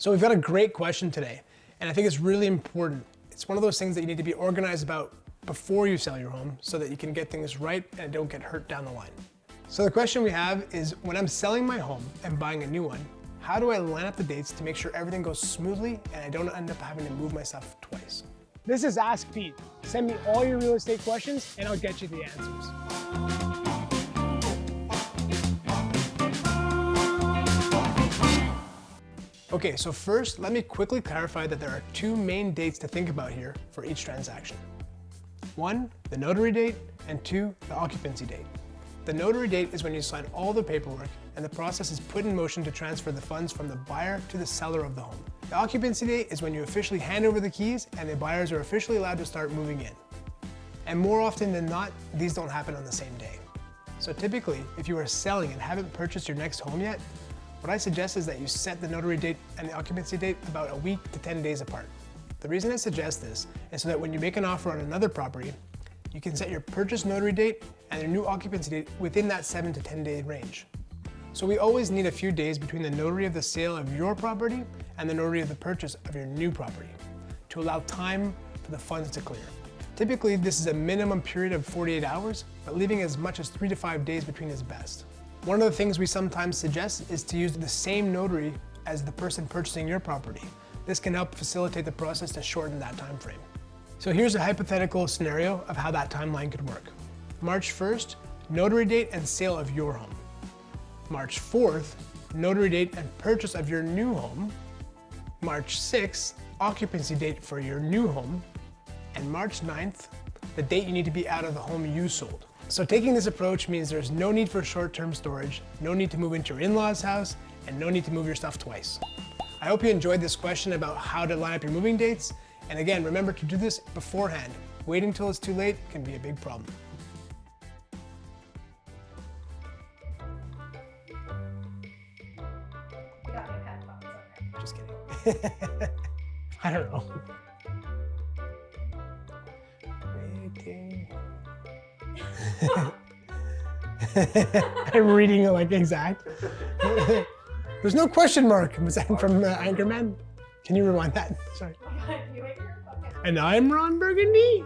So we've got a great question today, and I think it's really important. It's one of those things that you need to be organized about before you sell your home so that you can get things right and don't get hurt down the line. So the question we have is, when I'm selling my home and buying a new one, how do I line up the dates to make sure everything goes smoothly and I don't end up having to move my stuff twice? This is Ask Pete. Send me all your real estate questions and I'll get you the answers. Okay, so first, let me quickly clarify that there are two main dates to think about here for each transaction. One, the notary date, and two, the occupancy date. The notary date is when you sign all the paperwork and the process is put in motion to transfer the funds from the buyer to the seller of the home. The occupancy date is when you officially hand over the keys and the buyers are officially allowed to start moving in. And more often than not, these don't happen on the same day. So typically, if you are selling and haven't purchased your next home yet, what I suggest is that you set the notary date and the occupancy date about a week to 10 days apart. The reason I suggest this is so that when you make an offer on another property, you can set your purchase notary date and your new occupancy date within that 7 to 10 day range. So we always need a few days between the notary of the sale of your property and the notary of the purchase of your new property to allow time for the funds to clear. Typically, this is a minimum period of 48 hours, but leaving as much as 3 to 5 days between is best. One of the things we sometimes suggest is to use the same notary as the person purchasing your property. This can help facilitate the process to shorten that time frame. So here's a hypothetical scenario of how that timeline could work. March 1st, notary date and sale of your home. March 4th, notary date and purchase of your new home. March 6th, occupancy date for your new home. And March 9th, the date you need to be out of the home you sold. So taking this approach means there's no need for short-term storage, no need to move into your in-laws' house, and no need to move your stuff twice. I hope you enjoyed this question about how to line up your moving dates. And again, remember to do this beforehand. Waiting till it's too late can be a big problem. You got my headphones, okay. Just kidding. I don't know. Waiting. I'm reading it like exact. There's no question mark. Was that from Anchorman? Can you rewind that? Sorry. You ate your bucket. And I'm Ron Burgundy.